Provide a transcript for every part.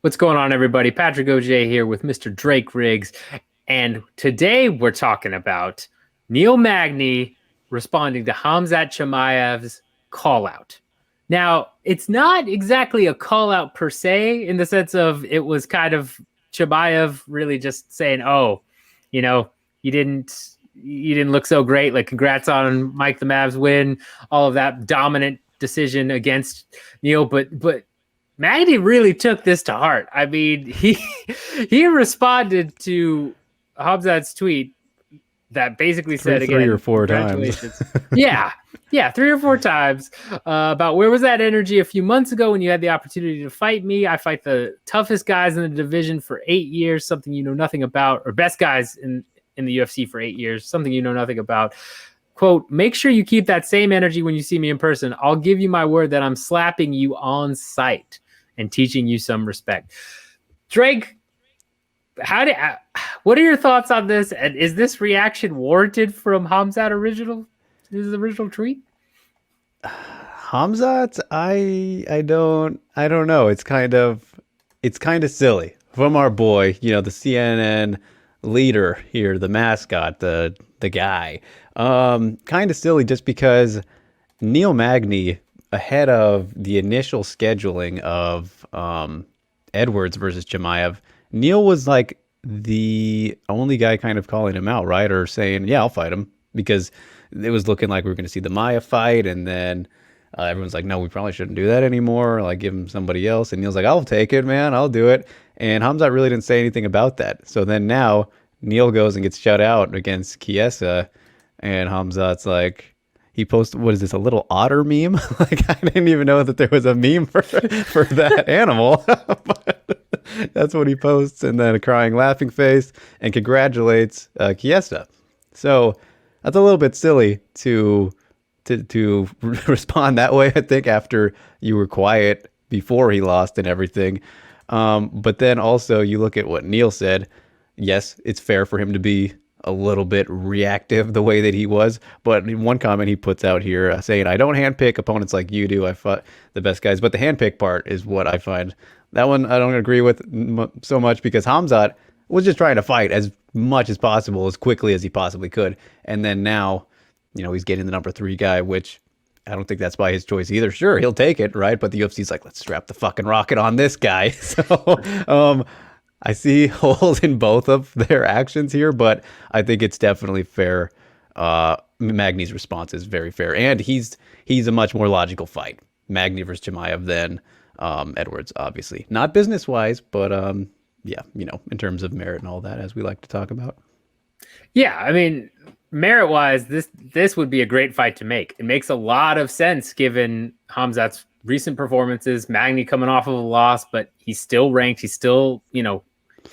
What's going on, everybody? Patrick OJ here with Mr. Drake Riggs. And today we're talking about Neil Magny responding to Khamzat Chimaev's call out. Now, it's not exactly a call out per se, in the sense of it was kind of Chimaev really just saying, "Oh, you know, you didn't look so great. Like, congrats on Mike the Mavs win, all of that dominant decision against Neil." But Magny really took this to heart. I mean, he responded to Hobbsat's tweet that basically said Three or again, four times. congratulations. Yeah, yeah, three or four times about where was that energy a few months ago when you had the opportunity to fight me. I fight the toughest guys in the division for 8 years, something you know nothing about, or best guys in the UFC for 8 years, something you know nothing about. Quote, make sure you keep that same energy when you see me in person. I'll give you my word that I'm slapping you on sight and teaching you some respect. Drake, what are your thoughts on this? And is this reaction warranted from his original tweet? Hamzat, I don't know. It's kind of silly from our boy, the CNN leader here, the mascot, the guy. Kind of silly just because Neil Magny, ahead of the initial scheduling of Edwards versus Chimaev, Neil was like the only guy kind of calling him out, right? Or saying, yeah, I'll fight him, because it was looking like we were going to see the Maya fight. And then everyone's like, no, we probably shouldn't do that anymore. Like, give him somebody else. And Neil's like, I'll take it, man. I'll do it. And Hamzat really didn't say anything about that. So then now Neil goes and gets shut out against Chiesa. And Hamzat's like, he posted, what is this, a little otter meme? Like, I didn't even know that there was a meme for that animal. But that's what he posts. And then a crying, laughing face, and congratulates Chiesa. So that's a little bit silly to respond that way, I think, after you were quiet before he lost and everything. But then also you look at what Neil said. Yes, it's fair for him to be a little bit reactive the way that he was. But in one comment he puts out here saying, I don't handpick opponents like you do. I fought the best guys. But the handpick part is what I find. That one I don't agree with so much, because Hamzat was just trying to fight as much as possible, as quickly as he possibly could. And then now, he's getting the number 3 guy, which I don't think that's by his choice either. Sure, he'll take it, right? But the UFC's like, let's strap the fucking rocket on this guy. So I see holes in both of their actions here, but I think it's definitely fair. Magny's response is very fair, and he's a much more logical fight, Magny versus Chimaev, than Edwards, obviously. Not business-wise, but yeah, in terms of merit and all that, as we like to talk about. Yeah, I mean, merit-wise, this would be a great fight to make. It makes a lot of sense given Hamzat's recent performances, Magny coming off of a loss, but he's still ranked. He's still,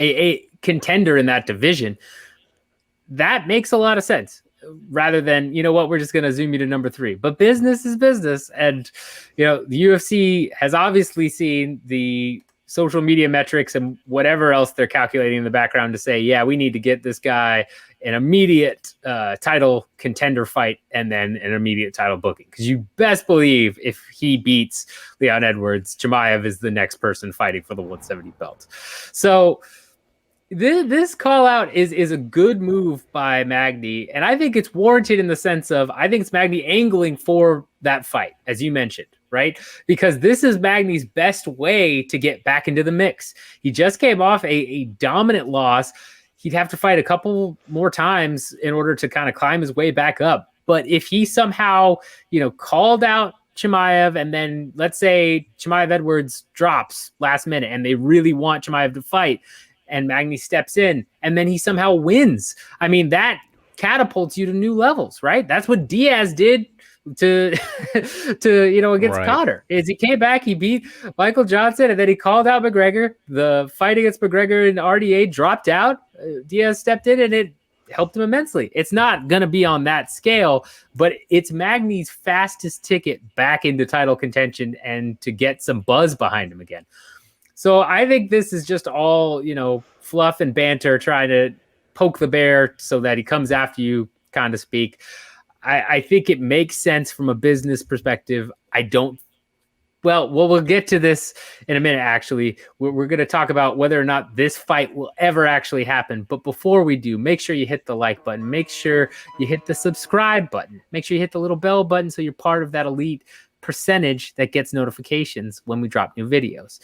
a contender in that division. That makes a lot of sense, rather than, we're just going to zoom you to number 3. But business is business. And, the UFC has obviously seen the social media metrics and whatever else they're calculating in the background to say, yeah, we need to get this guy an immediate title contender fight and then an immediate title booking. Because you best believe if he beats Leon Edwards, Chimaev is the next person fighting for the 170 belt. So this call out is a good move by Magny, and I think it's warranted in the sense of, I think it's Magny angling for that fight, as you mentioned, right? Because this is Magny's best way to get back into the mix. He just came off a dominant loss. He'd have to fight a couple more times in order to kind of climb his way back up. But if he somehow, called out Chimaev, and then let's say Chimaev Edwards drops last minute and they really want Chimaev to fight, and Magny steps in, and then he somehow wins. I mean, that catapults you to new levels, right? That's what Diaz did to against Right. Conor. Is he came back, he beat Michael Johnson, and then he called out McGregor. The fight against McGregor in RDA dropped out. Diaz stepped in, and it helped him immensely. It's not going to be on that scale, but it's Magny's fastest ticket back into title contention and to get some buzz behind him again. So I think this is just all, fluff and banter, trying to poke the bear so that he comes after you, kind of speak. I think it makes sense from a business perspective. I don't Well, we'll get to this in a minute, actually. We're going to talk about whether or not this fight will ever actually happen. But before we do, make sure you hit the like button. Make sure you hit the subscribe button. Make sure you hit the little bell button so you're part of that elite percentage that gets notifications when we drop new videos.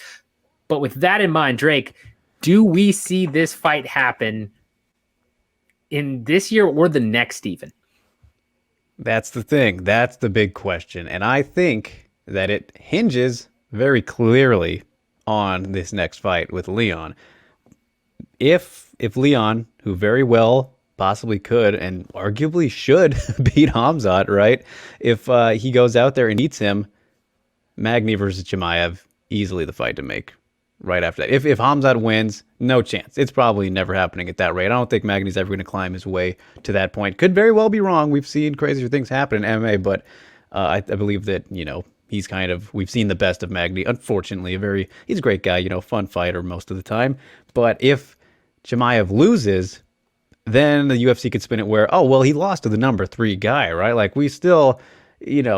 But with that in mind, Drake, do we see this fight happen in this year or the next even? That's the thing. That's the big question. And I think that it hinges very clearly on this next fight with Leon. If Leon, who very well possibly could and arguably should beat Khamzat, right? If he goes out there and beats him, Magny versus Chimaev, easily the fight to make right after that. If Khamzat wins, no chance. It's probably never happening at that rate. I don't think Magny's ever going to climb his way to that point. Could very well be wrong. We've seen crazier things happen in MMA, but I believe that, he's we've seen the best of Magny. Unfortunately, he's a great guy, fun fighter most of the time. But if Chimaev loses, then the UFC could spin it where, oh, well, he lost to the number 3 guy, right? Like we still, that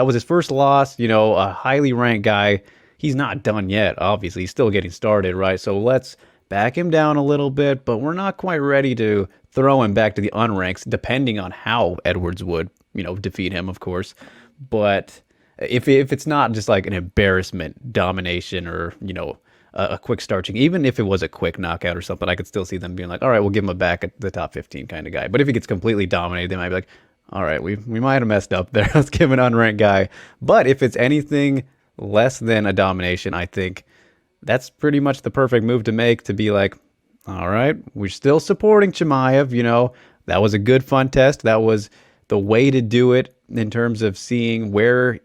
was his first loss, a highly ranked guy. He's not done yet, obviously. He's still getting started, right? So let's back him down a little bit, but we're not quite ready to throw him back to the unranks, depending on how Edwards would, defeat him, of course. But if it's not just like an embarrassment, domination, or, a quick starching, even if it was a quick knockout or something, I could still see them being like, all right, we'll give him a back at the top 15 kind of guy. But if he gets completely dominated, they might be like, all right, we might have messed up there. Let's give an unranked guy. But if it's anything less than a domination, I think that's pretty much the perfect move to make, to be like, all right, we're still supporting Chimaev. That was a good fun test. That was the way to do it in terms of seeing where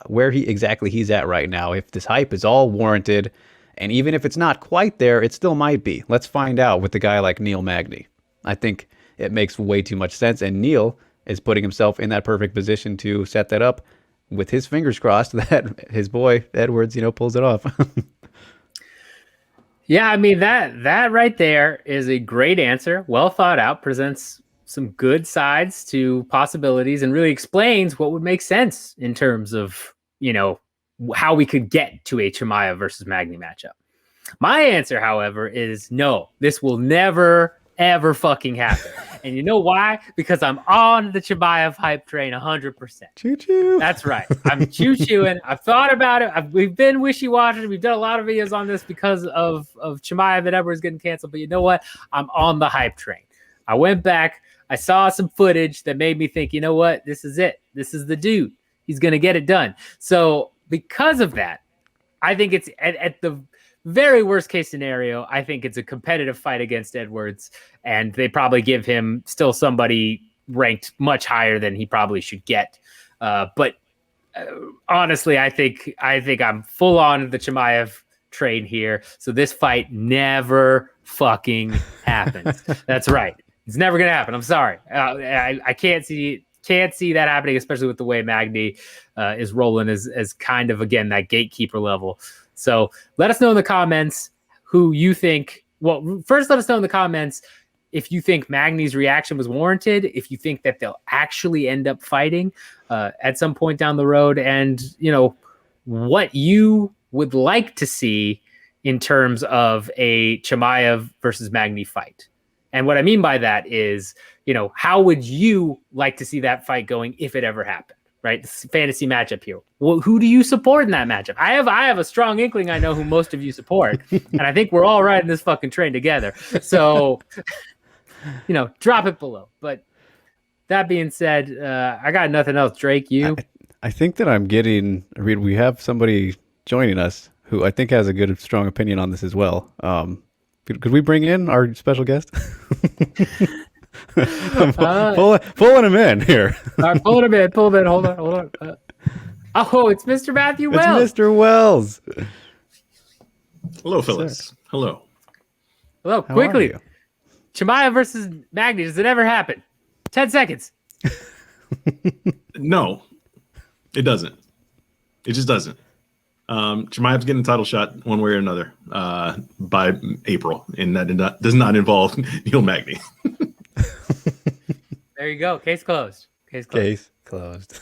he's at right now. If this hype is all warranted, and even if it's not quite there, it still might be. Let's find out with a guy like Neil Magny. I think it makes way too much sense, and Neil is putting himself in that perfect position to set that up, with his fingers crossed that his boy Edwards, pulls it off. Yeah, I mean, that right there is a great answer, well thought out, presents some good sides to possibilities, and really explains what would make sense in terms of, how we could get to a Chimaev versus Magny matchup. My answer, however, is no. This will never, ever fucking happen. And you know why? Because I'm on the Chimaev hype train 100%. Choo-choo. That's right. I'm choo-chooing. I've thought about it. We've been wishy-washy. We've done a lot of videos on this because of Chimaev and Edwards getting canceled. But you know what? I'm on the hype train. I went back. I saw some footage that made me think, you know what? This is it. This is the dude. He's going to get it done. So because of that, I think it's at the very worst case scenario, I think it's a competitive fight against Edwards, and they probably give him still somebody ranked much higher than he probably should get. But honestly, I think I'm full on the Chimaev train here. So this fight never fucking happens. That's right. It's never going to happen. I'm sorry. I can't see that happening, especially with the way Magny is rolling as kind of, again, that gatekeeper level. So let us know in the comments who you think. Well, first, let us know in the comments if you think Magny's reaction was warranted, if you think that they'll actually end up fighting at some point down the road, and, what you would like to see in terms of a Chimaev versus Magny fight. And what I mean by that is, how would you like to see that fight going if it ever happened, right? This is fantasy matchup here. Well, who do you support in that matchup? I have a strong inkling I know who most of you support, and I think we're all riding this fucking train together. So, drop it below. But that being said, I got nothing else. Drake, you? I think that we have somebody joining us who I think has a good, strong opinion on this as well. Could we bring in our special guest? Pulling him in here. All right, pull him in. Hold on. Oh, it's Mr. Matthew Wells. It's Mr. Wells. Hello, Phyllis. Hello. How quickly. Chimaev versus Magny. Does it ever happen? 10 seconds. No, it doesn't. It just doesn't. Chimaev's getting a title shot one way or another by April, and that does not involve Neil Magny. There you go. Case closed. Case closed.